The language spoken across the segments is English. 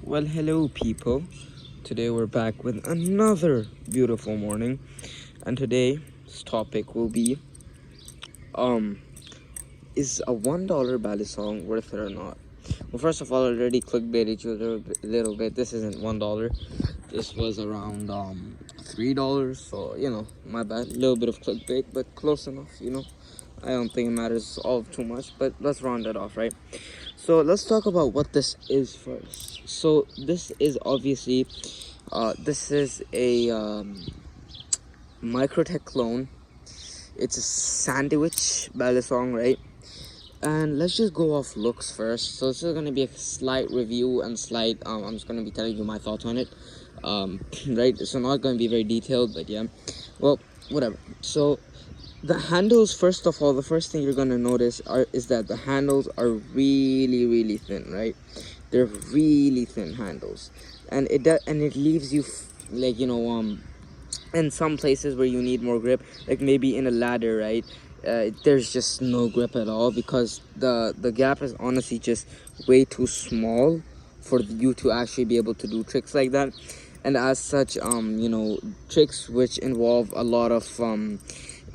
Well, hello, people. Today we're back with another beautiful morning, and today's topic will be um, is a $1 balisong worth it or not? Well, first of all, I already clickbaited you a little bit. This isn't $1. This was around $3. So my bad. A little bit of clickbait, but close enough. I don't think it matters all too much, but let's round it off, right? So let's talk about what this is first. So this is obviously, this is a Microtech clone. It's a sandwich balisong, right? And let's just go off looks first. So this is gonna be a slight review and slight. I'm just gonna be telling you my thoughts on it. Right? So not gonna be very detailed, but yeah. Well, whatever. So the handles, first of all, the first thing you're gonna notice is that the handles are really thin, right? They're really thin handles, and it leaves you in some places where you need more grip, like maybe in a ladder, right? There's just no grip at all because the gap is honestly just way too small for you to actually be able to do tricks like that. And as such, tricks which involve a lot of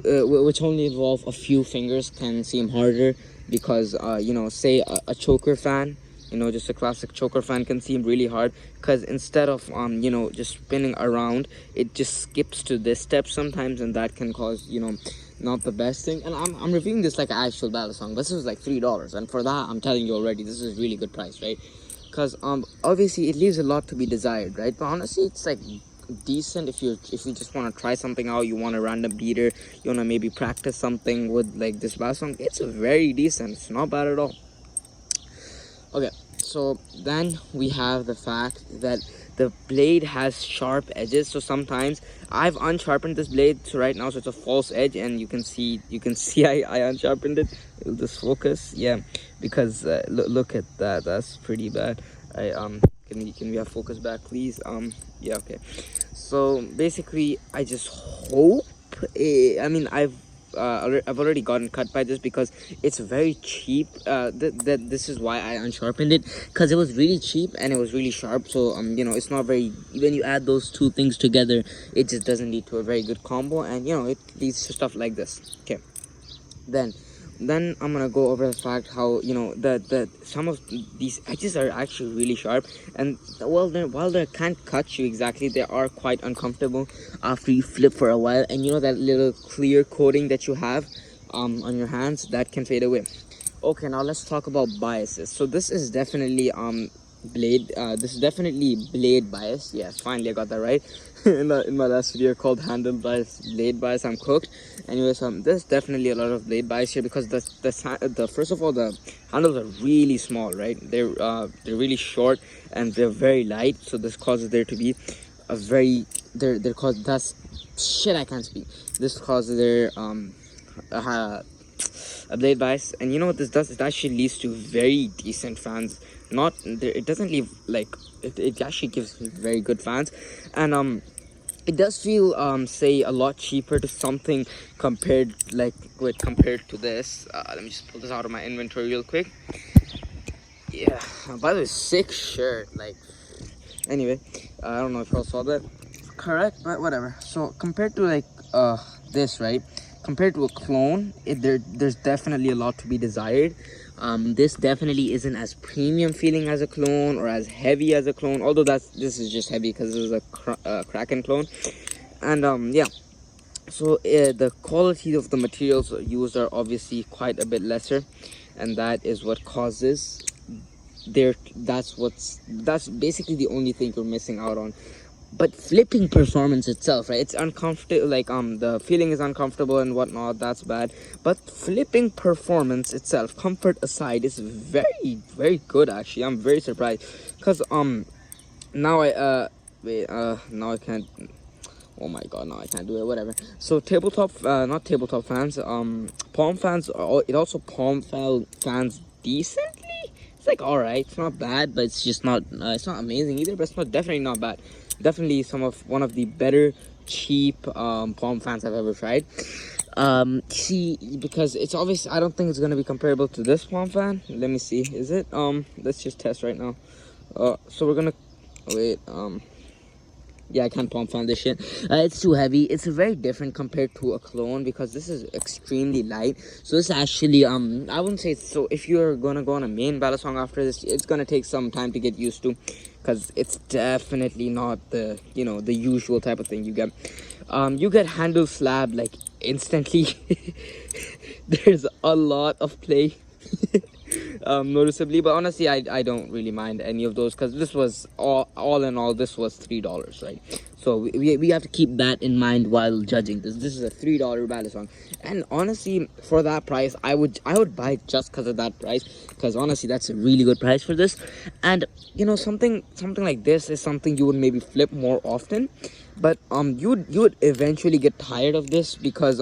which only involve a few fingers can seem harder because say a choker fan, just a classic choker fan can seem really hard because instead of just spinning around, it just skips to this step sometimes, and that can cause not the best thing. And I'm reviewing this like an actual balisong. This is like $3, and for that I'm telling you already, this is really good price, right? Because obviously it leaves a lot to be desired, right? But honestly, it's like decent if you just want to try something out. You want a random beater, you want to maybe practice something with like this balisong. It's very decent. It's not bad at all. Okay, so then we have the fact that the blade has sharp edges. So sometimes I've unsharpened this blade, so right now so it's a false edge, and you can see I unsharpened it. It'll just focus, yeah, because look at that. That's pretty bad. I can we have focus back, please? Yeah, okay. So basically, I just hope. I mean, I've already gotten cut by this because it's very cheap. This is why I unsharpened it, because it was really cheap and it was really sharp. So it's not very. When you add those two things together, it just doesn't lead to a very good combo, and it leads to stuff like this. Okay, then I'm gonna go over the fact how the some of these edges are actually really sharp, and while they can't cut you exactly, they are quite uncomfortable after you flip for a while, and that little clear coating that you have on your hands, that can fade away. Okay, now let's talk about biases. So this is definitely blade bias. Yes, finally I got that right. in my last video called handle bias, blade bias, I'm cooked. Anyways, there's definitely a lot of blade bias here because the first of all, the handles are really small, right? They're really short and they're very light, so this causes there to be a very they're cause that's shit I can't speak. This causes there a blade bias, and you know what this does? It actually leads to very decent fans. Not there, it doesn't leave like it actually gives very good fans, and it does feel say a lot cheaper to something compared to this. Let me just pull this out of my inventory real quick. Yeah, by the way, sick shirt. Like, anyway, I don't know if y'all saw that correct, but whatever. So compared to this, right, compared to a clone, there's definitely a lot to be desired. This definitely isn't as premium feeling as a clone or as heavy as a clone, although this is just heavy because this is a Kraken clone. And yeah, so the quality of the materials used are obviously quite a bit lesser, and that is what causes that's basically the only thing you're missing out on. But flipping performance itself, right, it's uncomfortable, like the feeling is uncomfortable and whatnot, that's bad. But flipping performance itself, comfort aside, is very good actually. I'm very surprised because now now I can't. Oh my god, no, I can't do it. Whatever. So tabletop, not tabletop fans. Palm fans. It also fans decently. It's like alright. It's not bad, but it's just not. It's not amazing either. But it's definitely not bad. Definitely one of the better cheap palm fans I've ever tried. See, because it's obvious. I don't think it's gonna be comparable to this palm fan. Let me see. Is it? Let's just test right now. So we're gonna wait. Yeah, I can't palm fan this shit. It's too heavy. It's very different compared to a clone because this is extremely light. So this actually I wouldn't say it's, so if you're gonna go on a main balisong after this, it's gonna take some time to get used to, because it's definitely not the, you know, the usual type of thing you get. You get handle slab like instantly. There's a lot of play. Noticeably, but honestly, I don't really mind any of those, because this was all in all, this was $3, right? So we have to keep that in mind while judging this is a $3 balisong, and honestly, for that price, I would buy it just because of that price, because honestly, that's a really good price for this. And you know, something like this is something you would maybe flip more often, but you would eventually get tired of this, because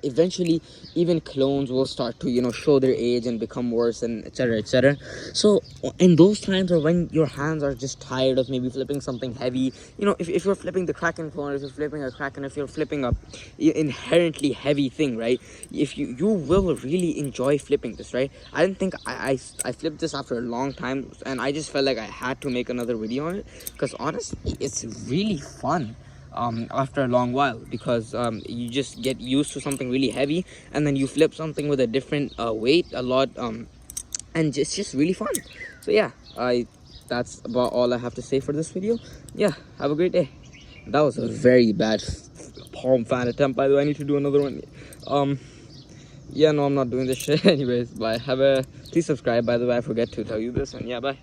eventually even clones will start to, you know, show their age and become worse, and etc etc. So in those times, or when your hands are just tired of maybe flipping something heavy, you know, if you're flipping the Kraken clone, if you're flipping a Kraken, if you're flipping a inherently heavy thing, right, if you will really enjoy flipping this, right? I didn't think I flipped this after a long time, and I just felt like I had to make another video on it, because honestly, it's really fun after a long while, because you just get used to something really heavy, and then you flip something with a different weight a lot, and it's just really fun. So yeah, that's about all I have to say for this video. Yeah, have a great day. That was a very bad palm fan attempt, by the way. I need to do another one. Yeah, no, I'm not doing this shit. Anyways, bye. Please subscribe, by the way. I forget to tell you this, and yeah, bye.